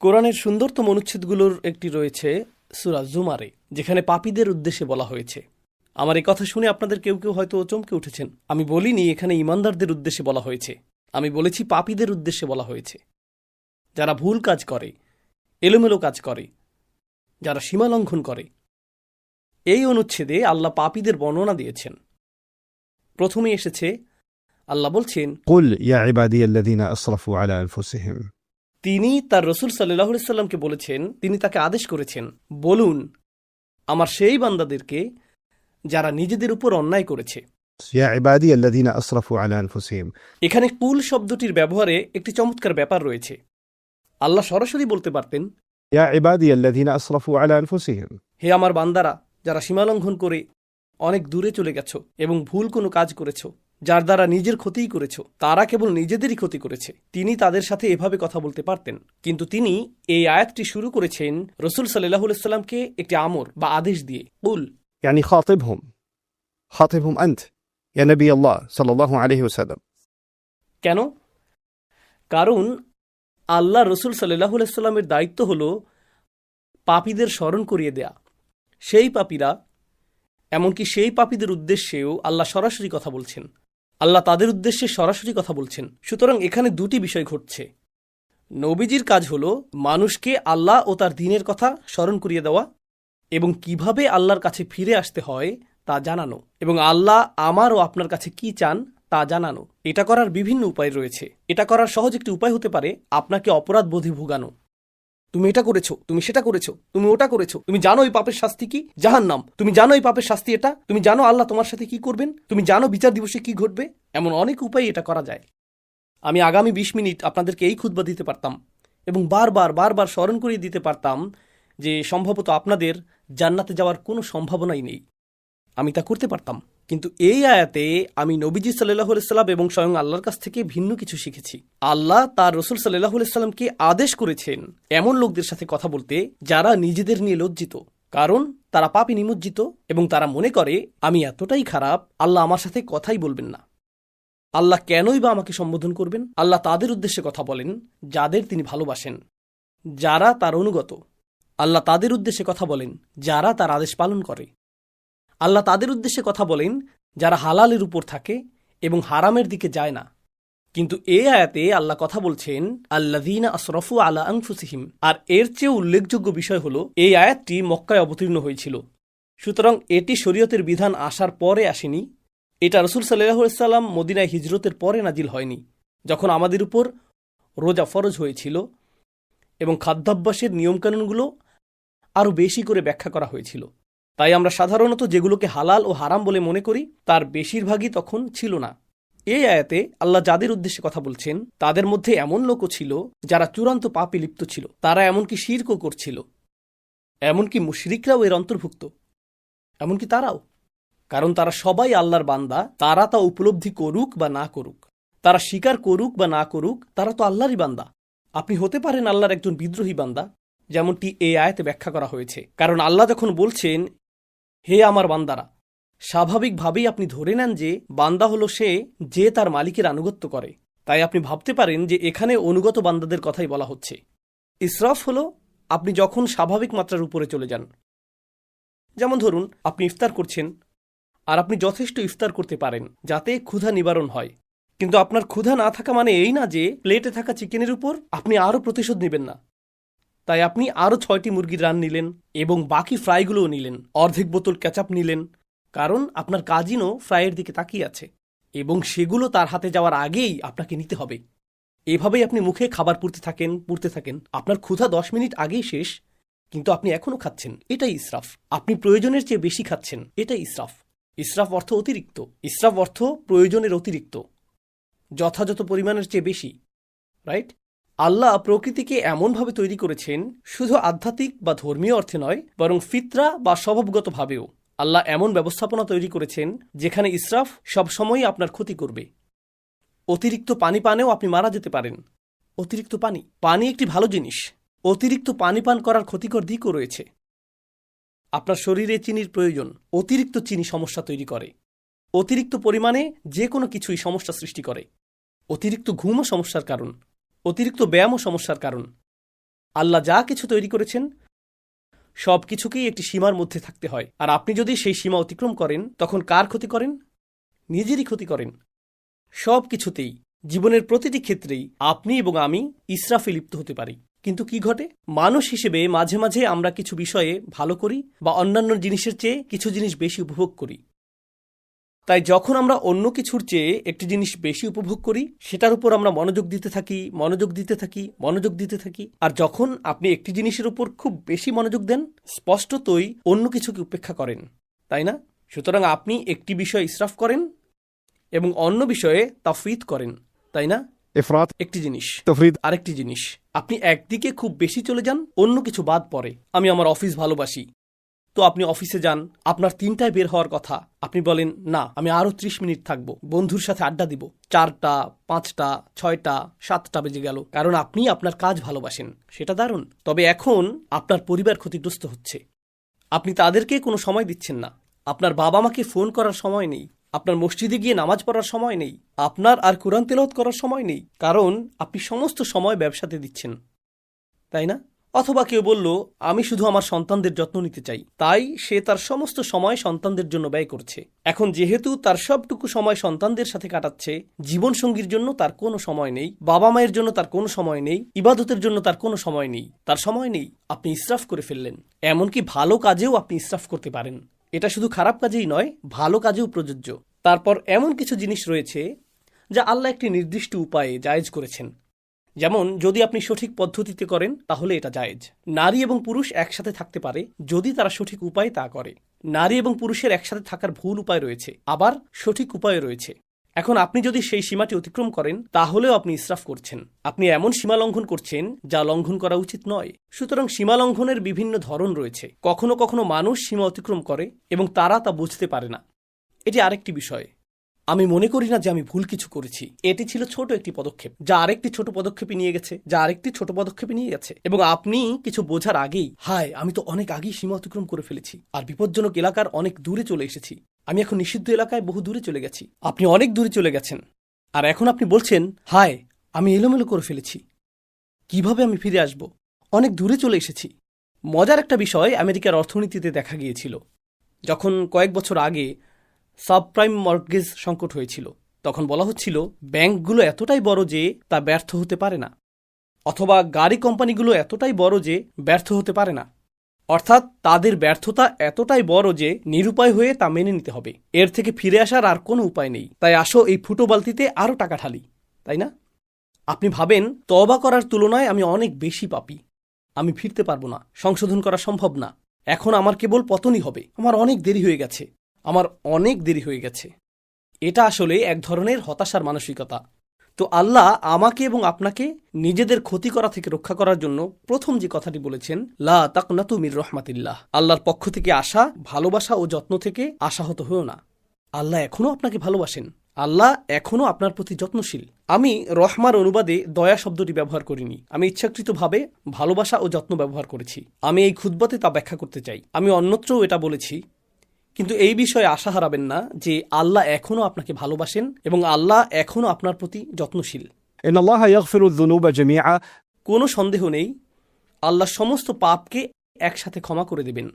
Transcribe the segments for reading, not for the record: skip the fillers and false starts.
কোরআনের সুন্দরতম অনুচ্ছেদগুলোর একটি রয়েছে সূরা জুমারে, যেখানে পাপীদের উদ্দেশ্যে বলা হয়েছে। আমার এই কথা শুনে আপনাদের কেউ কেউ হয়তো চমকে উঠেছেন। আমি বলিনি এখানে ঈমানদারদের উদ্দেশ্যে বলা হয়েছে, আমি বলেছি পাপীদের উদ্দেশ্যে বলা হয়েছে, যারা ভুল কাজ করে, এলোমেলো কাজ করে, যারা সীমালঙ্ঘন করে। এই অনুচ্ছেদে আল্লাহ পাপীদের বর্ণনা দিয়েছেন। প্রথমে এসেছে আল্লাহ বলছেন, قل يا عبادي الذين أسرفوا على أنفسهم তিনি তার রসুল সাল্লাল্লাহু আলাইহি সাল্লামকে বলেছেন, তিনি তাকে আদেশ করেছেন, বলুন আমার সেই বান্দাদেরকে যারা নিজেদের উপর অন্যায় করেছে। يا عبادي الذين أسرفوا على أنفسهم এখানে কুল শব্দটির ব্যবহারে একটি চমৎকার ব্যাপার রয়েছে। আল্লাহ সরাসরি বলতে পারতেন, يا عبادي الذين أسرفوا على أنفسهم হে আমার বান্দারা যারা সীমালঙ্ঘন করে অনেক দূরে চলে গেছো এবং ভুল কোনো কাজ করেছো, যার দ্বারা নিজের ক্ষতিই করেছো, তারা কেবল নিজেদেরই ক্ষতি করেছে। তিনি তাদের সাথে এভাবে কথা বলতে পারতেন, কিন্তু তিনি এই আয়াতটি শুরু করেছেন রসুল সাল্লাল্লাহু আলাইহি সাল্লামকে একটি আমর বা আদেশ দিয়ে। কুল يعني خاطبهم أنت يا نبي الله صلى الله عليه وسلم কেন? কারণ আল্লাহ রসুল সাল্লাল্লাহু আলাইহি সাল্লামের দায়িত্ব হলো পাপীদের স্মরণ করিয়ে দেয়া। সেই পাপীরা, এমনকি সেই পাপীদের উদ্দেশ্যেও আল্লাহ সরাসরি কথা বলছেন। আল্লাহ তাদের উদ্দেশ্যে সরাসরি কথা বলছেন। সুতরাং এখানে দুটি বিষয় ঘটছে। নবীজির কাজ হলো মানুষকে আল্লাহ ও তার দ্বীনের কথা স্মরণ করিয়ে দেওয়া এবং কিভাবে আল্লাহর কাছে ফিরে আসতে হয় তা জানানো, এবং আল্লাহ আমার ও আপনার কাছে কি চান তা জানানো। এটা করার বিভিন্ন উপায় রয়েছে। এটা করার সহজ একটি উপায় হতে পারে আপনাকে অপরাধ বোধে ভোগানো। তুমি এটা করেছো, তুমি সেটা করেছো, তুমি ওটা করেছো, তুমি জানো এই পাপের শাস্তি কি? জাহান্নাম। তুমি জানো এই পাপের শাস্তি এটা, তুমি জানো আল্লাহ তোমার সাথে কি করবেন, তুমি জানো বিচার দিবসে কি ঘটবে। এমন অনেক উপায়ে এটা করা যায়। আমি আগামী 20 মিনিট আপনাদেরকে এই খুতবা দিতে পারতাম এবং বারবার স্মরণ করিয়ে দিতে পারতাম যে সম্ভবত আপনাদের জান্নাতে যাওয়ার কোনো সম্ভাবনাই নেই। আমি তা করতে পারতাম, কিন্তু এই আয়াতে আমি নবীজি সাল্লাল্লাহু আলাইহি সাল্লাম এবং স্বয়ং আল্লাহর কাছ থেকে ভিন্ন কিছু শিখেছি। আল্লাহ তার রসুল সাল্লাল্লাহু আলাইহি সাল্লামকে আদেশ করেছেন এমন লোকদের সাথে কথা বলতে যারা নিজেদের নিয়ে লজ্জিত, কারণ তারা পাপে নিমজ্জিত এবং তারা মনে করে আমি এতটাই খারাপ, আল্লাহ আমার সাথে কথাই বলবেন না। আল্লাহ কেনই বা আমাকে সম্বোধন করবেন? আল্লাহ তাদের উদ্দেশ্যে কথা বলেন যাদের তিনি ভালোবাসেন, যারা তার অনুগত। আল্লাহ তাদের উদ্দেশ্যে কথা বলেন যারা তার আদেশ পালন করে। আল্লাহ তাদের উদ্দেশ্যে কথা বলেন যারা হালালের উপর থাকে এবং হারামের দিকে যায় না। কিন্তু এই আয়াতে আল্লাহ কথা বলছেন আল্লাযীনা আসরাফু আলা আনফুসিহিম। আর এর চেয়ে উল্লেখযোগ্য বিষয় হলো এই আয়াতটি মক্কায় অবতীর্ণ হয়েছিল। সুতরাং এটি শরীয়তের বিধান আসার পরে আসেনি। এটা রাসূল সাল্লাল্লাহু আলাইহি সাল্লাম মদিনায় হিজরতের পরে নাজিল হয়নি, যখন আমাদের উপর রোজা ফরজ হয়েছিল এবং খাদ্যাভ্যাসের নিয়মকানুনগুলো আরও বেশি করে ব্যাখ্যা করা হয়েছিল। তাই আমরা সাধারণত যেগুলোকে হালাল ও হারাম বলে মনে করি তার বেশিরভাগই তখন ছিল না। এই আয়াতে আল্লাহ যাদের উদ্দেশ্যে কথা বলছেন তাদের মধ্যে এমন লোকও ছিল যারা চূড়ান্ত পাপে লিপ্ত ছিল। তারা এমনকি শিরকও করছিল, এমনকি মুশরিকরাও এর অন্তর্ভুক্ত, এমনকি তারাও। কারণ তারা সবাই আল্লাহর বান্দা, তারা তা উপলব্ধি করুক বা না করুক, তারা স্বীকার করুক বা না করুক, তারা তো আল্লাহরই বান্দা। আপনি হতে পারেন আল্লাহর একজন বিদ্রোহী বান্দা, যেমনটি এই আয়াতে ব্যাখ্যা করা হয়েছে। কারণ আল্লাহ যখন বলছেন হে আমার বান্দারা, স্বাভাবিকভাবেই আপনি ধরে নেন যে বান্দা হলো সে যে তার মালিকের আনুগত্য করে। তাই আপনি ভাবতে পারেন যে এখানে অনুগত বান্দাদের কথাই বলা হচ্ছে। ইসরাফ হলো আপনি যখন স্বাভাবিক মাত্রার উপরে চলে যান। যেমন ধরুন আপনি ইফতার করছেন আর আপনি যথেষ্ট ইফতার করতে পারেন যাতে ক্ষুধা নিবারণ হয়, কিন্তু আপনার ক্ষুধা না থাকা মানে এই না যে প্লেটে থাকা চিকেনের উপর আপনি আরও প্রতিশোধ নেবেন না। তাই আপনি আরও 6টি মুরগির রান নিলেন এবং বাকি ফ্রাইগুলোও নিলেন, অর্ধেক বোতল ক্যাচাপ নিলেন, কারণ আপনার কাজিনও ফ্রাইয়ের দিকে তাকিয়ে আছে এবং সেগুলো তার হাতে যাওয়ার আগেই আপনাকে নিতে হবে। এভাবেই আপনি মুখে খাবার পুড়তে থাকেন। আপনার ক্ষুধা 10 মিনিট আগেই শেষ, কিন্তু আপনি এখনও খাচ্ছেন। এটাই ইসরাফ। আপনি প্রয়োজনের চেয়ে বেশি খাচ্ছেন, এটাই ইসরাফ। ইসরাফ অর্থ অতিরিক্ত। ইসরাফ অর্থ প্রয়োজনের অতিরিক্ত, যথাযথ পরিমাণের চেয়ে বেশি, রাইট? আল্লাহ প্রকৃতিকে এমনভাবে তৈরি করেছেন শুধু আধ্যাত্মিক বা ধর্মীয় অর্থে নয়, বরং ফিতরা বা স্বভাবগতভাবেও। আল্লাহ এমন ব্যবস্থাপনা তৈরি করেছেন যেখানে ইসরাফ সবসময়ই আপনার ক্ষতি করবে। অতিরিক্ত পানি পানেও আপনি মারা যেতে পারেন। অতিরিক্ত পানি একটি ভালো জিনিস। অতিরিক্ত পানি পান করার ক্ষতিকর দিকও রয়েছে। আপনার শরীরে চিনির প্রয়োজন। অতিরিক্ত চিনি সমস্যা তৈরি করে। অতিরিক্ত পরিমাণে যে কোনো কিছুই সমস্যা সৃষ্টি করে। অতিরিক্ত ঘুমও সমস্যার কারণ। অতিরিক্ত ব্যায়ামও সমস্যার কারণ। আল্লাহ যা কিছু তৈরি করেছেন সব কিছুকেই একটি সীমার মধ্যে থাকতে হয়, আর আপনি যদি সেই সীমা অতিক্রম করেন তখন কার ক্ষতি করেন? নিজেরই ক্ষতি করেন। সব কিছুতেই, জীবনের প্রতিটি ক্ষেত্রেই আপনি এবং আমি ইসরাফে লিপ্ত হতে পারি। কিন্তু কি ঘটে? মানুষ হিসেবে মাঝে মাঝে আমরা কিছু বিষয়ে ভালো করি বা অন্যান্য জিনিসের চেয়ে কিছু জিনিস বেশি উপভোগ করি। তাই যখন আমরা অন্য কিছুর চেয়ে একটি জিনিস বেশি উপভোগ করি, সেটার উপর আমরা মনোযোগ দিতে থাকি। আর যখন আপনি একটি জিনিসের উপর খুব বেশি মনোযোগ দেন, স্পষ্টতই অন্য কিছুকে উপেক্ষা করেন, তাই না? সুতরাং আপনি একটি বিষয়ে ইসরাফ করেন এবং অন্য বিষয়ে তাফরিদ করেন, তাই না? إفراط একটি জিনিস, تفريط আরেকটি জিনিস। আপনি একদিকে খুব বেশি চলে যান, অন্য কিছু বাদ পড়ে। আমি আমার অফিস ভালোবাসি, তো আপনি অফিসে যান, আপনার 3টায় বের হওয়ার কথা, আপনি বলেন না, আমি আরো 30 মিনিট থাকবো, বন্ধুর সাথে আড্ডা দিব। 4টা, 5টা, 6টা, 7টা বেজে গেল, কারণ আপনি আপনার কাজ ভালোবাসেন। সেটা দারুণ। তবে এখন আপনার পরিবার ক্ষতিগ্রস্ত হচ্ছে, আপনি তাদেরকে কোনো সময় দিচ্ছেন না। আপনার বাবা মাকে ফোন করার সময় নেই, আপনার মসজিদে গিয়ে নামাজ পড়ার সময় নেই, আপনার আর কোরআন তেলাওয়াত করার সময় নেই, কারণ আপনি সমস্ত সময় ব্যবসাতে দিচ্ছেন, তাই না? অথবা কেউ বলল, আমি শুধু আমার সন্তানদের যত্ন নিতে চাই, তাই সে তার সমস্ত সময় সন্তানদের জন্য ব্যয় করছে। এখন যেহেতু তার সবটুকু সময় সন্তানদের সাথে কাটাচ্ছে, জীবনসঙ্গীর জন্য তার কোনো সময় নেই, বাবা মায়ের জন্য তার কোনো সময় নেই, ইবাদতের জন্য তার কোনো সময় নেই, তার সময় নেই। আপনি ইসরাফ করে ফেললেন। এমনকি ভালো কাজেও আপনি ইসরাফ করতে পারেন। এটা শুধু খারাপ কাজেই নয়, ভালো কাজেও প্রযোজ্য। তারপর এমন কিছু জিনিস রয়েছে যা আল্লাহ একটি নির্দিষ্ট উপায়ে জায়েজ করেছেন। যেমন, যদি আপনি সঠিক পদ্ধতিতে করেন তাহলে এটা জায়েজ। নারী এবং পুরুষ একসাথে থাকতে পারে যদি তারা সঠিক উপায়ে তা করে। নারী এবং পুরুষের একসাথে থাকার ভুল উপায় রয়েছে, আবার সঠিক উপায় রয়েছে। এখন আপনি যদি সেই সীমাটি অতিক্রম করেন তাহলেও আপনি ইসরাফ করছেন। আপনি এমন সীমা লঙ্ঘন করছেন যা লঙ্ঘন করা উচিত নয়। সুতরাং সীমা লঙ্ঘনের বিভিন্ন ধরন রয়েছে। কখনো কখনো মানুষ সীমা অতিক্রম করে এবং তারা তা বুঝতে পারে না। এটি আরেকটি বিষয়। আমি মনে করি না যে আমি ভুল কিছু করেছি। এটি ছিল ছোট একটি পদক্ষেপ, যা আরেকটি ছোট পদক্ষেপে নিয়ে গেছে, এবং আপনি কিছু বোঝার আগেই, হায়, আমি তো অনেক আগেই সীমা অতিক্রম করে ফেলেছি, আর বিপজ্জনক এলাকার অনেক দূরে চলে এসেছি। আমি এখন নিষিদ্ধ এলাকায় বহু দূরে চলে গেছি। আপনি অনেক দূরে চলে গেছেন, আর এখন আপনি বলছেন, হায়, আমি এলোমেলো করে ফেলেছি, কিভাবে আমি ফিরে আসব? অনেক দূরে চলে এসেছি। মজার একটা বিষয় আমেরিকার অর্থনীতিতে দেখা গিয়েছিল। যখন কয়েক বছর আগে সাবপ্রাইম মর্টগেজ সংকট হয়েছিল, তখন বলা হচ্ছিল ব্যাংকগুলো এতটাই বড় যে তা ব্যর্থ হতে পারে না, অথবা গাড়ি কোম্পানিগুলো এতটাই বড় যে ব্যর্থ হতে পারে না। অর্থাৎ তাদের ব্যর্থতা এতটাই বড় যে নিরুপায় হয়ে তা মেনে নিতে হবে। এর থেকে ফিরে আসার আর কোনো উপায় নেই। তাই আসো এই ফুটো বালতিতে আরও টাকা ঢালি, তাই না? আপনি ভাবেন, তওবা করার তুলনায় আমি অনেক বেশি পাপী, আমি ফিরতে পারবো না, সংশোধন করা সম্ভব না, এখন আমার কেবল পতনই হবে, আমার অনেক দেরি হয়ে গেছে। এটা আসলে এক ধরনের হতাশার মানসিকতা। তো আল্লাহ আমাকে এবং আপনাকে নিজেদের ক্ষতি করা থেকে রক্ষা করার জন্য প্রথম যে কথাটি বলেছেন, লা তাকনাতু মির রহমাতিল্লাহ, আল্লাহর পক্ষ থেকে আসা ভালোবাসা ও যত্ন থেকে আশাহত হয়েও না। আল্লাহ এখনো আপনাকে ভালোবাসেন, আল্লাহ এখনো আপনার প্রতি যত্নশীল। আমি রহমার অনুবাদে দয়া শব্দটি ব্যবহার করিনি, আমি ইচ্ছাকৃতভাবে ভালোবাসা ও যত্ন ব্যবহার করেছি। আমি এই খুতবাতে তা ব্যাখ্যা করতে চাই। আমি অন্যত্রও এটা বলেছি, কিন্তু এই বিষয়ে আশা হারাবেন না যে আল্লাহ এখনো আপনাকে ভালোবাসেন এবং আল্লাহ এখনো আপনার প্রতি যত্নশীল। إن الله يغفر الذنوب جميعا কোনো সন্দেহ নেই, আল্লাহ সমস্ত পাপকে একসাথে ক্ষমা করে দেবেন।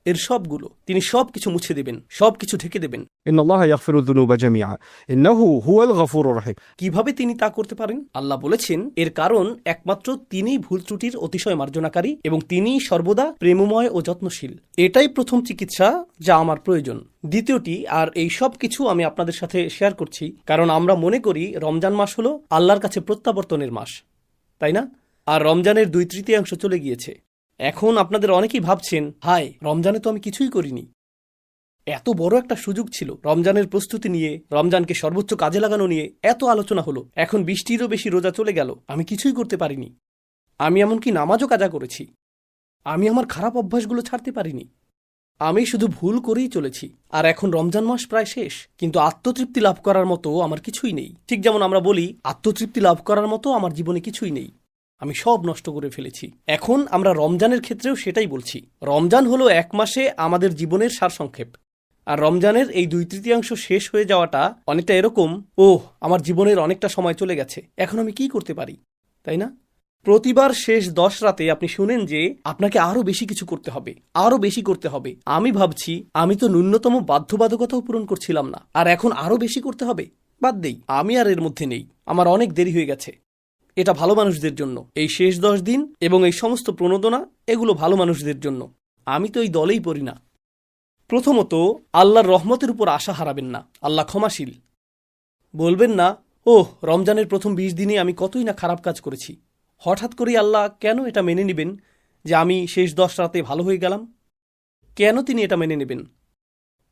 এর সবগুলো, তিনি সবকিছু মুছে দেবেন, সবকিছু ঢেকে দেবেন। إن الله يغفر الذنوب جميعا إنه هو الغفور الرحيم। কিভাবে তিনি তা করতে পারেন? আল্লাহ বলেছেন, এর কারণ একমাত্র তিনিই ভুল ত্রুটির অতিশয় মার্জনাকারী এবং তিনিই সর্বদা প্রেমময় ও যত্নশীল। এটাই প্রথম চিকিৎসা যা আমার প্রয়োজন। দ্বিতীয়টি, আর এই সব কিছু আমি আপনাদের সাথে শেয়ার করছি কারণ আমরা মনে করি রমজান মাস হলো আল্লাহর কাছে প্রত্যাবর্তনের মাস, তাই না? আর রমজানের 2/3 চলে গিয়েছে। এখন আপনাদের অনেকেই ভাবছেন, হায়, রমজানে তো আমি কিছুই করিনি। এত বড় একটা সুযোগ ছিল, রমজানের প্রস্তুতি নিয়ে, রমজানকে সর্বোচ্চ কাজে লাগানো নিয়ে এত আলোচনা হলো, এখন 20টিরও বেশি রোজা চলে গেল, আমি কিছুই করতে পারিনি। আমি এমনকি নামাজও কাজা করেছি, আমি আমার খারাপ অভ্যাসগুলো ছাড়তে পারিনি, আমি শুধু ভুল করেই চলেছি। আর এখন রমজান মাস প্রায় শেষ, কিন্তু আত্মতৃপ্তি লাভ করার মতো আমার কিছুই নেই। ঠিক যেমন আমরা বলি, আত্মতৃপ্তি লাভ করার মতো আমার জীবনে কিছুই নেই, আমি সব নষ্ট করে ফেলেছি। এখন আমরা রমজানের ক্ষেত্রেও সেটাই বলছি। রমজান হলো 1 মাসে আমাদের জীবনের সারসংক্ষেপ, আর রমজানের এই 2/3 শেষ হয়ে যাওয়াটা অনেকটা এরকম, আমার জীবনের অনেকটা সময় চলে গেছে, এখন আমি কি করতে পারি, তাই না? প্রতিবার শেষ 10 রাতে আপনি শুনেন যে আপনাকে আরো বেশি কিছু করতে হবে, আরো বেশি করতে হবে। আমি ভাবছি আমি তো ন্যূনতম বাধ্যবাধকতাও পূরণ করছিলাম না, আর এখন আরো বেশি করতে হবে। বাদ দেই, আমি আর এর মধ্যে নেই, আমার অনেক দেরি হয়ে গেছে। এটা ভালো মানুষদের জন্য। এই শেষ 10 দিন এবং এই সমস্ত প্রণোদনা, এগুলো ভালো মানুষদের জন্য। আমি তো এই দলেই পড়ি না। প্রথমত, আল্লাহর রহমতের উপর আশা হারাবেন না। আল্লাহ ক্ষমাশীল। বলবেন না, ওহ, রমজানের প্রথম 20 দিনে আমি কতই না খারাপ কাজ করেছি, হঠাৎ করেই আল্লাহ কেন এটা মেনে নেবেন যে আমি শেষ 10 রাতে ভালো হয়ে গেলাম? কেন তিনি এটা মেনে নেবেন?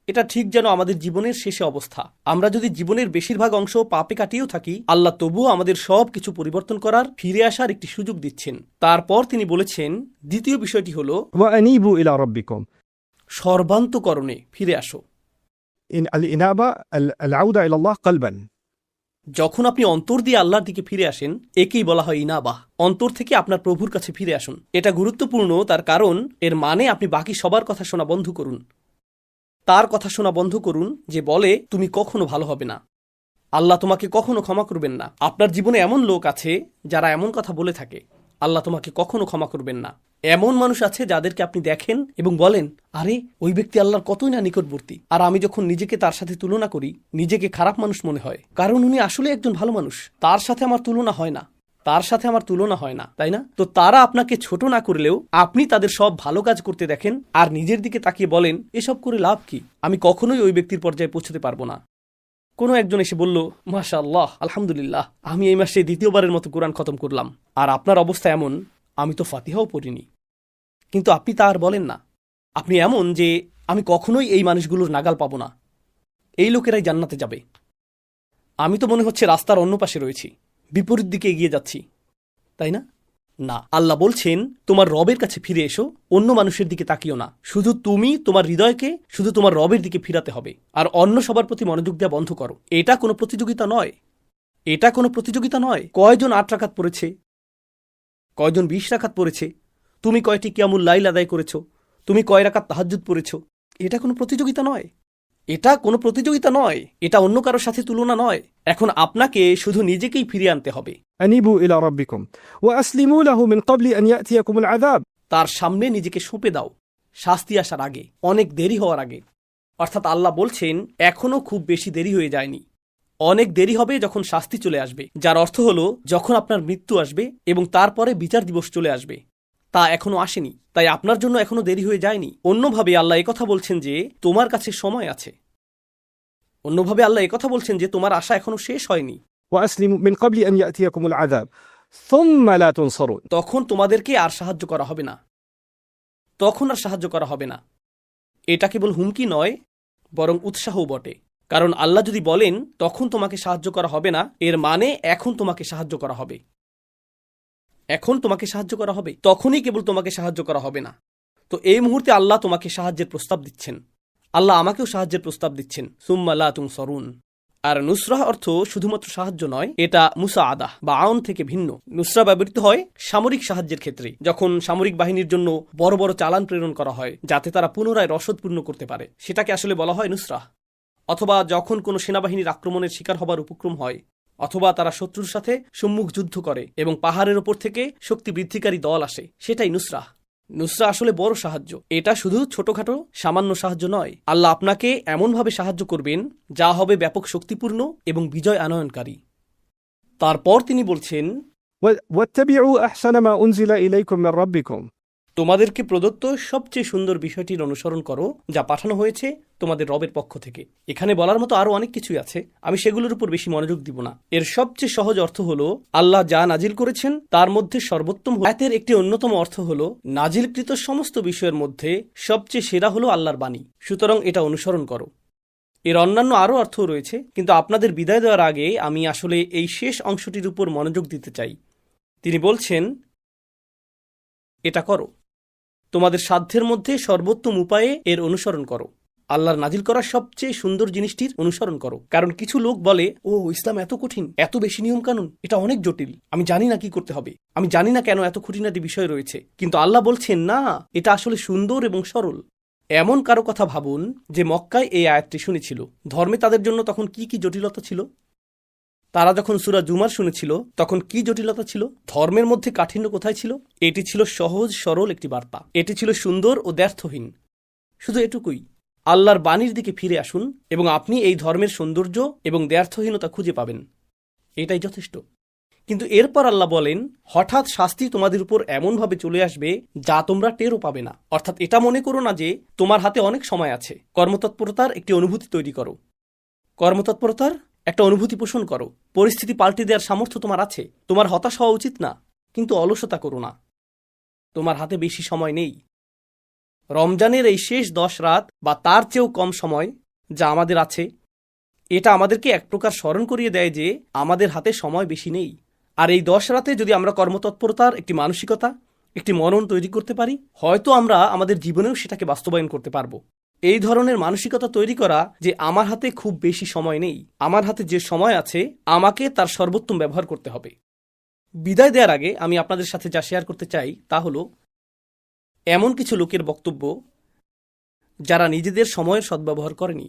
এটা ঠিক যেন আমাদের জীবনের শেষে অবস্থা। আমরা যদি জীবনের বেশিরভাগ অংশ পাপে কাটিয়েও থাকি, আল্লাহ তবুও আমাদের সব কিছু পরিবর্তন করার, ফিরে আসার একটি সুযোগ দিচ্ছেন। তারপর তিনি বলেছেন, দ্বিতীয় বিষয়টি হল وأنيبوا إلى ربكم. সর্বান্তকরণে ফিরে আসো। الإنابة العودة إلى الله قلبا. যখন আপনি অন্তর দিয়ে আল্লাহর দিকে ফিরে আসেন, একেই বলা হয় ইনাবাহ। অন্তর থেকে আপনার প্রভুর কাছে ফিরে আসুন। এটা গুরুত্বপূর্ণ, তার কারণ এর মানে আপনি বাকি সবার কথা শোনা বন্ধ করুন। তার কথা শোনা বন্ধ করুন যে বলে তুমি কখনো ভালো হবে না, আল্লাহ তোমাকে কখনো ক্ষমা করবেন না। আপনার জীবনে এমন লোক আছে যারা এমন কথা বলে থাকে, আল্লাহ তোমাকে কখনো ক্ষমা করবেন না। এমন মানুষ আছে যাদেরকে আপনি দেখেন এবং বলেন, আরে ওই ব্যক্তি আল্লাহর কতই না নিকটবর্তী, আর আমি যখন নিজেকে তার সাথে তুলনা করি, নিজেকে খারাপ মানুষ মনে হয়, কারণ উনি আসলে একজন ভালো মানুষ। তার সাথে আমার তুলনা হয় না, তার সাথে আমার তুলনা হয় না, তাই না? তো তারা আপনাকে ছোট না করলেও আপনি তাদের সব ভালো কাজ করতে দেখেন আর নিজের দিকে তাকিয়ে বলেন, এসব করে লাভ কি? আমি কখনোই ওই ব্যক্তির পর্যায়ে পৌঁছতে পারবো না। কোনো একজন এসে বলল, মাশাআল্লাহ, আলহামদুলিল্লাহ, আমি এই মাসে দ্বিতীয়বারের মতো কোরআন খতম করলাম, আর আপনার অবস্থা এমন, আমি তো ফাতিহাও পড়িনি। কিন্তু আপনি তা আর বলেন না। আপনি এমন যে আমি কখনোই এই মানুষগুলোর নাগাল পাবো না, এই লোকেরাই জান্নাতে যাবে। আমি তো মনে হচ্ছে রাস্তার অন্য পাশে রয়েছি, বিপরীত দিকে এগিয়ে যাচ্ছি, তাই না? না, আল্লাহ বলছেন তোমার রবের কাছে ফিরে এসো, অন্য মানুষের দিকে তাকিও না। শুধু তুমি তোমার হৃদয়কে শুধু তোমার রবের দিকে ফিরাতে হবে, আর অন্য সবার প্রতি মনোযোগ দেওয়া বন্ধ করো। এটা কোনো প্রতিযোগিতা নয়, এটা কোনো প্রতিযোগিতা নয়। কয়জন 8 রাকাত পড়েছে, কয়জন 20 রাকাত পড়েছে, তুমি কয়টি কিয়ামুল লাইল আদায় করেছো, তুমি কয় রাকাত তাহাজ্জুদ পড়েছো, এটা কোনো প্রতিযোগিতা নয়। এটা কোনো প্রতিযোগিতা নয়, এটা অন্য কারোর সাথে তুলনা নয়। এখন আপনাকে শুধু নিজেকেই ফিরিয়ে আনতে হবে। أنيبوا إلى ربكم وأسلموا له من قبل أن يأتيكم العذاب. তার সামনে নিজেকে সঁপে দাও, শাস্তি আসার আগে, অনেক দেরি হওয়ার আগে। অর্থাৎ আল্লাহ বলছেন এখনো খুব বেশি দেরি হয়ে যায়নি, অনেক দেরি হবে যখন শাস্তি চলে আসবে, যার অর্থ হলো যখন আপনার মৃত্যু আসবে এবং তারপরে বিচার দিবস চলে আসবে। তা এখনো আসেনি, তাই আপনার জন্য এখনো দেরি হয়ে যায়নি। অন্যভাবে আল্লাহ একথা বলছেন যে তোমার কাছে সময় আছে। অন্যভাবে আল্লাহ একথা বলছেন যে তোমার আশা এখনো শেষ হয়নি। وأسلموا من قبل أن يأتيكم العذاب ثم لا تنصرون. তখন তোমাদেরকে আর সাহায্য করা হবে না, তখন আর সাহায্য করা হবে না। এটা কেবল হুমকি নয়, বরং উৎসাহও বটে। কারণ আল্লাহ যদি বলেন তখন তোমাকে সাহায্য করা হবে না, এর মানে এখন তোমাকে সাহায্য করা হবে। এখন তোমাকে সাহায্য করা হবে, তখনই কেবল তোমাকে সাহায্য করা হবে না। তো এই মুহূর্তে আল্লাহ তোমাকে সাহায্যের প্রস্তাব দিচ্ছেন, আল্লাহ আমাকেও সাহায্যের প্রস্তাব দিচ্ছেন। সুম্মা লা তুনসরুন। আর নুসরাহ অর্থ শুধুমাত্র সাহায্য নয়, এটা মুসাআদাহ বা আউন থেকে ভিন্ন। নুসরা ব্যবহৃত হয় সামরিক সাহায্যের ক্ষেত্রে, যখন সামরিক বাহিনীর জন্য বড় বড় চালান প্রেরণ করা হয় যাতে তারা পুনরায় রসদ পূর্ণ করতে পারে, সেটাকে আসলে বলা হয় নুসরাহ। অথবা যখন কোনো সেনাবাহিনীর আক্রমণের শিকার হবার উপক্রম হয়, অথবা তারা শত্রুর সাথে সম্মুখ যুদ্ধ করে এবং পাহাড়ের ওপর থেকে শক্তি বৃদ্ধিকারী দল আসে, সেটাই নুসরাহ। নুসরা আসলে বড় সাহায্য, এটা শুধু ছোটখাটো সামান্য সাহায্য নয়। আল্লাহ আপনাকে এমনভাবে সাহায্য করবেন যা হবে ব্যাপক শক্তিপূর্ণ এবং বিজয় আনয়নকারী। তারপর তিনি বলছেন, واتبعوا أحسن ما أنزل إليكم من ربكم. তোমাদেরকে প্রদত্ত সবচেয়ে সুন্দর বিষয়টির অনুসরণ করো যা পাঠানো হয়েছে তোমাদের রবের পক্ষ থেকে। এখানে বলার মতো আরো অনেক কিছুই আছে, আমি সেগুলোর উপর বেশি মনোযোগ দিব না। এর সবচেয়ে সহজ অর্থ হলো আল্লাহ যা নাজিল করেছেন তার মধ্যে সর্বোত্তম। আয়াতের একটি অন্যতম অর্থ হলো নাজিলকৃত সমস্ত বিষয়ের মধ্যে সবচেয়ে সেরা হলো আল্লাহর বাণী, সুতরাং এটা অনুসরণ করো। এর অন্যান্য আরও অর্থ রয়েছে, কিন্তু আপনাদের বিদায় দেওয়ার আগে আমি আসলে এই শেষ অংশটির উপর মনোযোগ দিতে চাই। তিনি বলছেন, এটা করো, তোমাদের সাধ্যের মধ্যে সর্বোত্তম উপায়ে এর অনুসরণ করো। আল্লাহর নাজিল করা সবচেয়ে সুন্দর জিনিসটির অনুসরণ করো। কারণ কিছু লোক বলে, ও ইসলাম এত কঠিন, এত বেশি নিয়ম কানুন, এটা অনেক জটিল, আমি জানি না কি করতে হবে, আমি জানি না কেন এত খুঁটিনাটি বিষয় রয়েছে। কিন্তু আল্লাহ বলছেন না, এটা আসলে সুন্দর এবং সরল। এমন কারো কথা ভাবুন যে মক্কায় এই আয়াতটি শুনেছিল, ধর্মে তাদের জন্য তখন কি কি জটিলতা ছিল। তারা যখন সূরা জুমার শুনেছিল তখন কি জটিলতা ছিল? ধর্মের মধ্যে কাঠিন্য কোথায় ছিল? এটি ছিল সহজ সরল একটি বার্তা। এটি ছিল সুন্দর ও দ্ব্যর্থহীন। শুধু এটুকুই, আল্লাহর বাণীর দিকে ফিরে আসুন এবং আপনি এই ধর্মের সৌন্দর্য এবং দ্ব্যর্থহীনতা খুঁজে পাবেন। এটাই যথেষ্ট। কিন্তু এরপর আল্লাহ বলেন, হঠাৎ শাস্তি তোমাদের উপর এমনভাবে চলে আসবে যা তোমরা টেরও পাবে না। অর্থাৎ এটা মনে করো না যে তোমার হাতে অনেক সময় আছে। কর্মতৎপরতার একটি অনুভূতি তৈরি করো। কর্মতৎপরতার একটা অনুভূতি পোষণ করো। পরিস্থিতি পাল্টে দেওয়ার সামর্থ্য তোমার আছে। তোমার হতাশ হওয়া উচিত না, কিন্তু অলসতা করো না। তোমার হাতে বেশি সময় নেই। রমজানের এই শেষ 10 রাত বা তার চেয়েও কম সময় যা আমাদের আছে, এটা আমাদেরকে এক প্রকার স্মরণ করিয়ে দেয় যে আমাদের হাতে সময় বেশি নেই। আর এই 10 রাতে যদি আমরা কর্মতৎপরতার একটি মানসিকতা, একটি মনন তৈরি করতে পারি, হয়তো আমরা আমাদের জীবনেও সেটাকে বাস্তবায়ন করতে পারবো। এই ধরনের মানসিকতা তৈরি করা যে আমার হাতে খুব বেশি সময় নেই, আমার হাতে যে সময় আছে আমাকে তার সর্বোত্তম ব্যবহার করতে হবে। বিদায় দেওয়ার আগে আমি আপনাদের সাথে যা শেয়ার করতে চাই তা হলো এমন কিছু লোকের বক্তব্য যারা নিজেদের সময়ের সদ্ব্যবহার করেনি।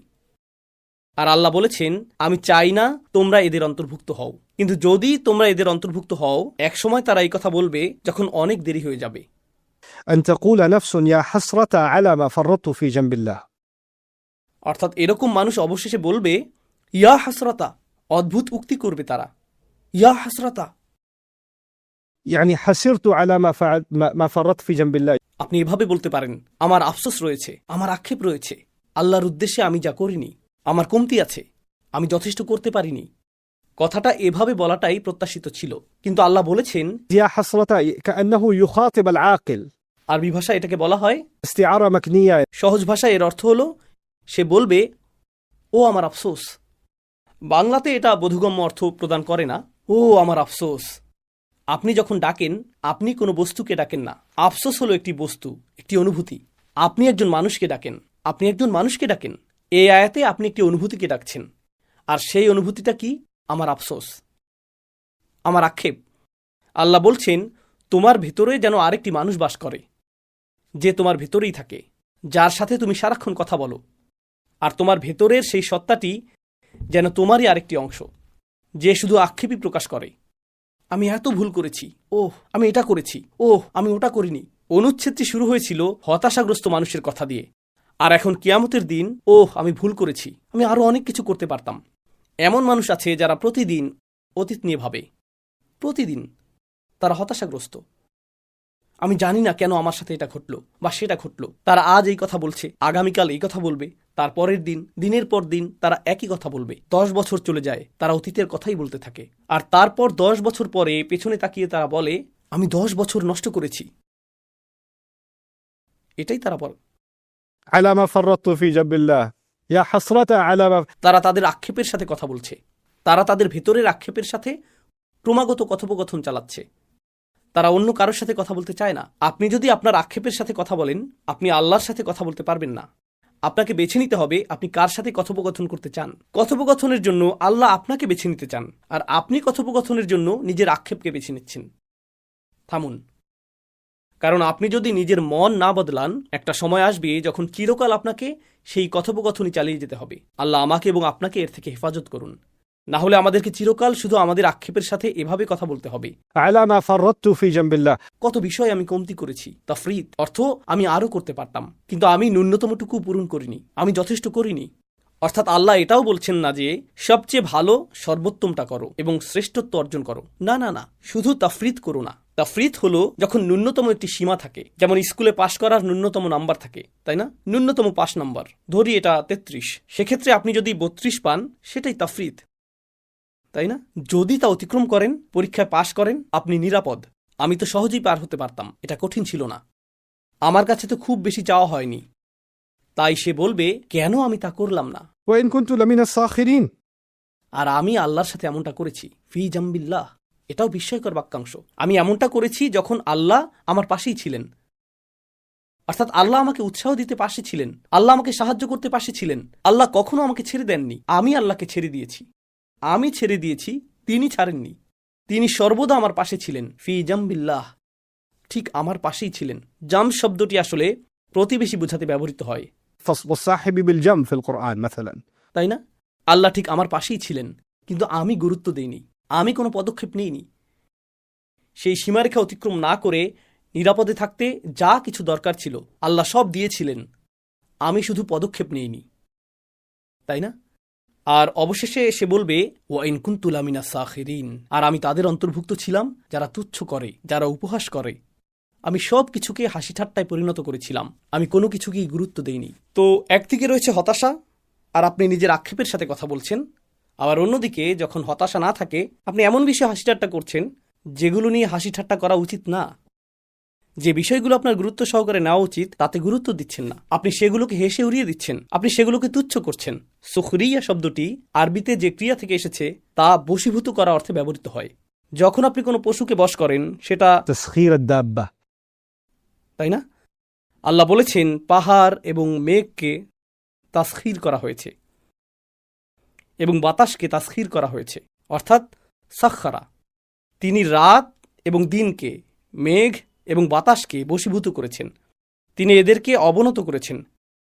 আর আল্লাহ বলেছেন, আমি চাই না তোমরা এদের অন্তর্ভুক্ত হও। কিন্তু যদি তোমরা এদের অন্তর্ভুক্ত হও, একসময় তারা এই কথা বলবে যখন অনেক দেরি হয়ে যাবে। أن تقول نفس يا حسرة على ما فرطت في جنب الله. অর্থাৎ এরকম মানুষ অবশেষে বলবে, ইয়া হাসরাতা। অদ্ভুত উক্তি করবে তারা, ইয়া হাসরাতা। يعني حسرت على ما فرطت في جنب الله. আপনি এভাবে বলতে পারেন, আমার আফসোস রয়েছে, আমার আক্ষেপ রয়েছে, আল্লাহর উদ্দেশ্যে আমি যা করিনি, আমার কমতি আছে, আমি যথেষ্ট করতে পারিনি। কথাটা এভাবে বলাটাই প্রত্যাশিত ছিল, কিন্তু আল্লাহ বলেছেন, يا حسرة كأنه يخاطب العاقل. আরবি ভাষায় এটাকে বলা হয় استعارة مكنية. সহজ ভাষায় এর অর্থ হলো সে বলবে, ও আমার আফসোস। বাংলাতে এটা বোধগম্য অর্থ প্রদান করে না। ও আমার আফসোস। আপনি যখন ডাকেন, আপনি কোনো বস্তুকে ডাকেন না। আফসোস হলো একটি বস্তু, একটি অনুভূতি। আপনি একজন মানুষকে ডাকেন, আপনি একজন মানুষকে ডাকেন। এই আয়াতে আপনি একটি অনুভূতিকে ডাকছেন। আর সেই অনুভূতিটা কি? আমার আফসোস, আমার আক্ষেপ। আল্লাহ বলছেন, তোমার ভেতরে যেন আরেকটি মানুষ বাস করে, যে তোমার ভেতরেই থাকে, যার সাথে তুমি সারাক্ষণ কথা বলো। আর তোমার ভেতরের সেই সত্তাটি যেন তোমারই আরেকটি অংশ, যে শুধু আক্ষেপই প্রকাশ করে। আমি এত ভুল করেছি, ওহ আমি এটা করেছি, ওহ আমি ওটা করিনি। অনুচ্ছেদটি শুরু হয়েছিল হতাশাগ্রস্ত মানুষের কথা দিয়ে, আর এখন কিয়ামতের দিন, ওহ আমি ভুল করেছি, আমি আরো অনেক কিছু করতে পারতাম। এমন মানুষ আছে যারা প্রতিদিন অতীত নিয়ে ভাবে, প্রতিদিন তারা হতাশাগ্রস্ত। আমি জানি না কেন আমার সাথে এটা ঘটলো বা সেটা ঘটলো। তারা আজ এই কথা বলছে, আগামীকাল এই কথা বলবে, তার পরের দিন, দিনের পর দিন তারা একই কথা বলবে। 10 বছর চলে যায়, তারা অতীতের কথাই বলতে থাকে। আর তারপর 10 বছর পরে পেছনে তাকিয়ে তারা বলে, আমি 10 বছর নষ্ট করেছি। এটাই তারা বলে। على ما فرطت في جنب الله. يا حسرة على ما. তারা তাদের আক্ষেপের সাথে কথা বলছে, তারা তাদের ভেতরের আক্ষেপের সাথে ক্রমাগত কথোপকথন চালাচ্ছে। তারা অন্য কারোর সাথে কথা বলতে চায় না। আপনি যদি আপনার আক্ষেপের সাথে কথা বলেন, আপনি আল্লাহর সাথে কথা বলতে পারবেন না। আপনাকে বেছে নিতে হবে আপনি কার সাথে কথোপকথন করতে চান। কথোপকথনের জন্য আল্লাহ আপনাকে বেছে নিতে চান, আর আপনি কথোপকথনের জন্য নিজের আক্ষেপকে বেছে নিচ্ছেন। থামুন, কারণ আপনি যদি নিজের মন না বদলান, একটা সময় আসবে যখন চিরকাল আপনাকে সেই কথোপকথনই চালিয়ে যেতে হবে। আল্লাহ আমাকে এবং আপনাকে এর থেকে হেফাজত করুন। না হলে আমাদেরকে চিরকাল শুধু আমাদের আক্ষেপের সাথে এভাবে কথা বলতে হবে, على ما فرطت في جنب الله. কত বিষয় আমি কমতি করেছি। তাফরিত অর্থ আমি আরও করতে পারতাম, কিন্তু আমি ন্যূনতমটুকু পূরণ করিনি, আমি যথেষ্ট করিনি। অর্থাৎ আল্লাহ এটাও বলছেন না যে সবচেয়ে ভালো সর্বোত্তমটা করো এবং শ্রেষ্ঠত্ব অর্জন করো। না না না, শুধু তাফরিত করো না। তাফরিত হলো যখন ন্যূনতম একটি সীমা থাকে, যেমন স্কুলে পাশ করার ন্যূনতম নাম্বার থাকে, তাই না? ন্যূনতম পাস নাম্বার ধরি এটা 33, সেক্ষেত্রে আপনি যদি 32 পান, সেটাই তাফরিত, তাই না? যদি তা অতিক্রম করেন, পরীক্ষায় পাশ করেন, আপনি নিরাপদ। আমি তো সহজেই পার হতে পারতাম, এটা কঠিন ছিল না, আমার কাছে তো খুব বেশি চাওয়া হয়নি। তাই সে বলবে, কেন আমি তা করলাম না? وإن كنت لمن الساخرين. আর আমি আল্লাহর সাথে এমনটা করেছি, ফি জাম্বিল্লাহ। এটাও বিস্ময়কর বাক্যাংশ। আমি এমনটা করেছি যখন আল্লাহ আমার পাশেই ছিলেন। অর্থাৎ আল্লাহ আমাকে উৎসাহ দিতে পাশে ছিলেন, আল্লাহ আমাকে সাহায্য করতে পাশে ছিলেন। আল্লাহ কখনো আমাকে ছেড়ে দেননি, আমি আল্লাহকে ছেড়ে দিয়েছি। আমি ছেড়ে দিয়েছি, তিনি ছাড়েননি। তিনি সর্বদা আমার পাশে ছিলেন, ফি জাম্বিল্লাহ, ঠিক আমার পাশেই ছিলেন। জাম শব্দটি আসলে প্রতিবেশী বোঝাতে ব্যবহৃত হয়, والصاحب بالجنب في القرآن مثلا. তাই না? আল্লাহ ঠিক আমার পাশেই ছিলেন। কিন্তু আমি গুরুত্ব দেইনি, আমি কোনো পদক্ষেপ নিইনি। সেই সীমারেখা অতিক্রম না করে নিরাপদে থাকতে যা কিছু দরকার ছিল আল্লাহ সব দিয়েছিলেন, আমি শুধু পদক্ষেপ নিইনি, তাই না? আর অবশেষে সে বলবে, ওয়াইন কুনতু লামিনা সাখিরিন, আর আমি তাদের অন্তর্ভুক্ত ছিলাম যারা তুচ্ছ করে, যারা উপহাস করে। আমি সব কিছুকে হাসি ঠাট্টায় পরিণত করেছিলাম, আমি কোনো কিছুকেই গুরুত্ব দেইনি। তো একদিকে রয়েছে হতাশা, আর আপনি নিজের আক্ষেপের সাথে কথা বলছেন। আবার অন্যদিকে যখন হতাশা না থাকে, আপনি এমন বিষয়ে হাসি ঠাট্টা করছেন যেগুলো নিয়ে হাসি ঠাট্টা করা উচিত না। যে বিষয়গুলো আপনার গুরুত্ব সহকারে নেওয়া উচিত তাতে গুরুত্ব দিচ্ছেন না, আপনি সেগুলোকে হেসে উড়িয়ে দিচ্ছেন, আপনি সেগুলোকে তুচ্ছ করছেন। সুখরিয়া শব্দটি আরবিতে যে ক্রিয়া থেকে এসেছে তা বশীভূত করা অর্থে ব্যবহৃত হয়। যখন আপনি কোনো পশুকে বশ করেন সেটা تسخير الدابة. তাই না? আল্লাহ বলেছেন পাহাড় এবং মেঘকে তাসখির করা হয়েছে এবং বাতাসকে তাসখির করা হয়েছে, অর্থাৎ সাখরা। তিনি রাত এবং দিনকে, মেঘ এবং বাতাসকে বশীভূত করেছেন। তিনি এদেরকে অবনত করেছেন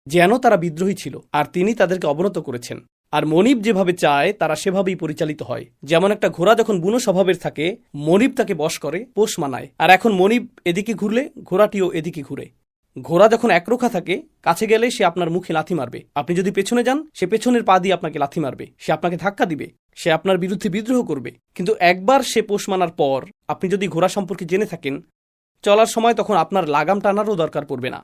যেন তারা বিদ্রোহী ছিল, আর তিনি তাদেরকে অবনত করেছেন। আর মনিব যেভাবে চায় তারা সেভাবেই পরিচালিত হয়। যেমন একটা ঘোড়া যখন বুনো স্বভাবের থাকে, মনিব তাকে বশ করে, পোষ মানায়। আর এখন মনিব এদিকে ঘুরলে ঘোড়াটিও এদিকে ঘুরে। ঘোড়া যখন একরোখা থাকে, কাছে গেলে সে আপনার মুখে লাথি মারবে। আপনি যদি পেছনে যান, সে পেছনের পা দিয়ে আপনাকে লাথি মারবে, সে আপনাকে ধাক্কা দিবে, সে আপনার বিরুদ্ধে বিদ্রোহ করবে। কিন্তু একবার সে পোষ মানার পর আপনি যদি ঘোড়া সম্পর্কে জেনে থাকেন, চলার সময় তখন আপনার লাগাম টানারও দরকার পড়বে না।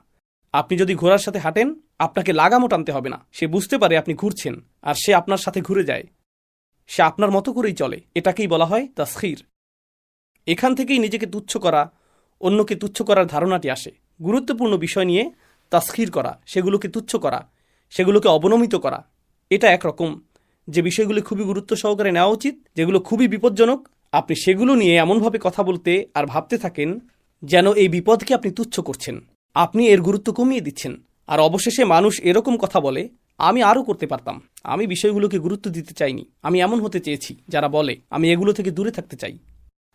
আপনি যদি ঘোড়ার সাথে হাঁটেন, আপনাকে লাগামও টানতে হবে না। সে বুঝতে পারে আপনি ঘুরছেন, আর সে আপনার সাথে ঘুরে যায়। সে আপনার মতো করেই চলে। এটাকেই বলা হয় তাসখির। এখান থেকেই নিজেকে তুচ্ছ করা, অন্যকে তুচ্ছ করার ধারণাটি আসে। গুরুত্বপূর্ণ বিষয় নিয়ে তাসখির করা, সেগুলোকে তুচ্ছ করা, সেগুলোকে অবনমিত করা, এটা একরকম। যে বিষয়গুলি খুবই গুরুত্ব সহকারে নেওয়া উচিত, যেগুলো খুবই বিপজ্জনক, আপনি সেগুলো নিয়ে এমনভাবে কথা বলতে আর ভাবতে থাকেন যেন এই বিপদকে আপনি তুচ্ছ করছেন, আপনি এর গুরুত্ব কমিয়ে দিচ্ছেন। আর অবশেষে মানুষ এরকম কথা বলে, আমি আরও করতে পারতাম, আমি বিষয়গুলোকে গুরুত্ব দিতে চাইনি, আমি এমন হতে চেয়েছি, যারা বলে আমি এগুলো থেকে দূরে থাকতে চাই।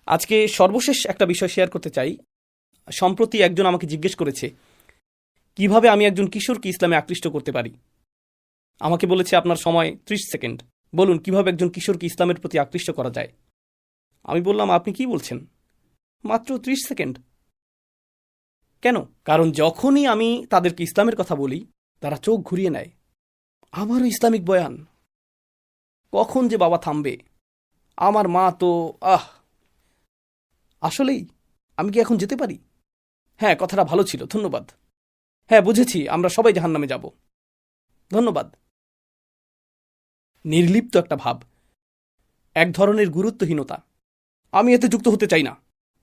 আজকে সর্বশেষ একটা বিষয় শেয়ার করতে চাই। সম্প্রতি একজন আমাকে জিজ্ঞেস করেছে কিভাবে আমি একজন কিশোরকে ইসলামে আকৃষ্ট করতে পারি। আমাকে বলেছে আপনার সময় 30 সেকেন্ড, বলুন কিভাবে একজন কিশোরকে ইসলামের প্রতি আকৃষ্ট করা যায়। আমি বললাম, আপনি কি বলছেন, মাত্র 30 সেকেন্ড? কেন? কারণ যখনই আমি তাদেরকে ইসলামের কথা বলি, তারা চোখ ঘুরিয়ে নেয়। আমারও ইসলামিক বয়ান, কখন যে বাবা থামবে, আমার মা তো আসলেই আমি কি এখন যেতে পারি? হ্যাঁ, কথাটা ভালো ছিল, ধন্যবাদ। হ্যাঁ, বুঝেছি, আমরা সবাই জাহান্নামে যাব, ধন্যবাদ। নির্লিপ্ত একটা ভাব, এক ধরনের গুরুত্বহীনতা। আমি এতে যুক্ত হতে চাই না।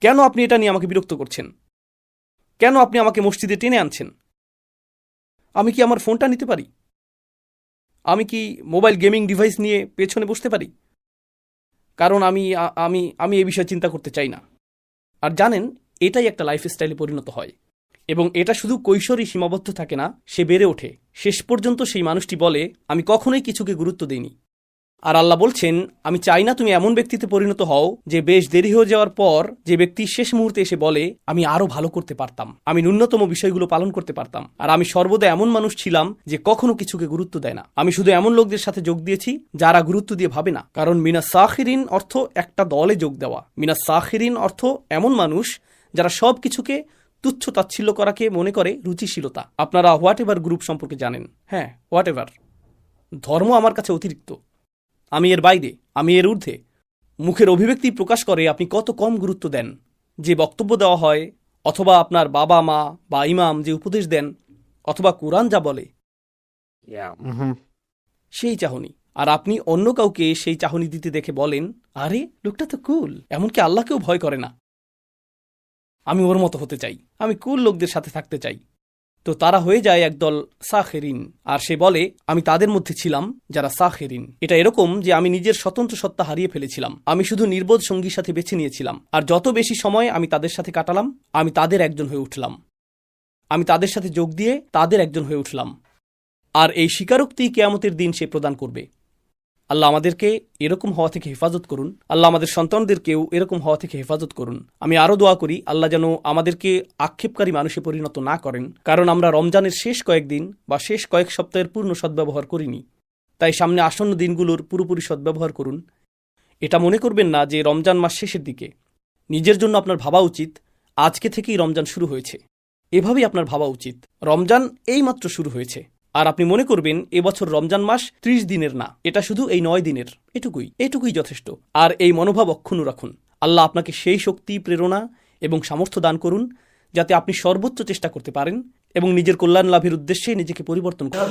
কেন আপনি এটা নিয়ে আমাকে বিরক্ত করছেন? কেন আপনি আমাকে মসজিদে টেনে আনছেন? আমি কি আমার ফোনটা নিতে পারি? আমি কি মোবাইল গেমিং ডিভাইস নিয়ে পেছনে বসতে পারি? কারণ আমি আমি আমি এই বিষয়ে চিন্তা করতে চাই না। আর জানেন, এটাই একটা লাইফস্টাইলে পরিণত হয়, এবং এটা শুধু কৈশোরই সীমাবদ্ধ থাকে না, সে বেড়ে ওঠে। শেষ পর্যন্ত সেই মানুষটি বলে, আমি কখনোই কিছুকে গুরুত্ব দিইনি। আর আল্লাহ বলছেন, আমি চাই না তুমি এমন ব্যক্তিতে পরিণত হও যে বেশ দেরি হয়ে যাওয়ার পর যে ব্যক্তি শেষ মুহূর্তে এসে বলে, আমি আরো ভালো করতে পারতাম, আমি ন্যূনতম বিষয়গুলো পালন করতে পারতাম। আর আমি সর্বদা এমন মানুষ ছিলাম যে কখনো কিছুকে গুরুত্ব দেয় না। আমি শুধু এমন লোকদের সাথে যোগ দিয়েছি যারা গুরুত্ব দিয়ে ভাবে না। কারণ মিনা সাখিরিন অর্থ একটা দলে যোগ দেওয়া। মিনা সাখিরিন অর্থ এমন মানুষ যারা সব কিছুকে তুচ্ছ তাচ্ছিল্য করাকে মনে করে রুচিশীলতা। আপনারা হোয়াট এভার গ্রুপ সম্পর্কে জানেন। হ্যাঁ, হোয়াট এভার। ধর্ম আমার কাছে অতিরিক্ত, আমি এর বাইরে, আমি এর ঊর্ধ্বে। মুখের অভিব্যক্তি প্রকাশ করে আপনি কত কম গুরুত্ব দেন। যে বক্তব্য দেওয়া হয়, অথবা আপনার বাবা মা বা ইমাম যে উপদেশ দেন, অথবা কোরআন যা বলে, সেই চাহনি। আর আপনি অন্য কাউকে সেই চাহনি দিতে দেখে বলেন, আরে লোকটা তো কুল, এমনকি আল্লাহকেও ভয় করে না, আমি ওর মতো হতে চাই, আমি কুল লোকদের সাথে থাকতে চাই। তো তারা হয়ে যায় একদল সাখেরিন। আর সে বলে, আমি তাদের মধ্যে ছিলাম যারা সাখেরিন। এটা এরকম যে আমি নিজের স্বতন্ত্র সত্তা হারিয়ে ফেলেছিলাম, আমি শুধু নির্বোধ সঙ্গীর সাথে বেছে নিয়েছিলাম। আর যত বেশি সময় আমি তাদের সাথে কাটালাম, আমি তাদের একজন হয়ে উঠলাম, আমি তাদের সাথে যোগ দিয়ে তাদের একজন হয়ে উঠলাম। আর এই স্বীকারোক্তি কিয়ামতের দিন সে প্রদান করবে। আল্লাহ আমাদেরকে এরকম হওয়া থেকে হেফাজত করুন। আল্লাহ আমাদের সন্তানদেরকেও এরকম হওয়া থেকে হেফাজত করুন। আমি আরও দোয়া করি আল্লাহ যেন আমাদেরকে আক্ষেপকারী মানুষে পরিণত না করেন, কারণ আমরা রমজানের শেষ কয়েকদিন বা শেষ কয়েক সপ্তাহের পূর্ণ সদ্ব্যবহার করিনি। তাই সামনে আসন্ন দিনগুলোর পুরোপুরি সদ্ব্যবহার করুন এটা মনে করবেন না যে রমজান মাস শেষের দিকে। নিজের জন্য আপনার ভাবা উচিত আজকে থেকেই রমজান শুরু হয়েছে, এভাবেই আপনার ভাবা উচিত। রমজান এইমাত্র শুরু হয়েছে, আর আপনি মনে করবেন এবছর রমজান মাস 30 দিনের না, এটা শুধু এই 9 দিনের। এটুকুই যথেষ্ট। আর এই মনোভাব অক্ষুণ্ণ রাখুন। আল্লাহ আপনাকে সেই শক্তি, প্রেরণা এবং সামর্থ্য দান করুন যাতে আপনি সর্বোচ্চ চেষ্টা করতে পারেন এবং নিজের কল্যাণ লাভের উদ্দেশ্যে নিজেকে পরিবর্তন করুন।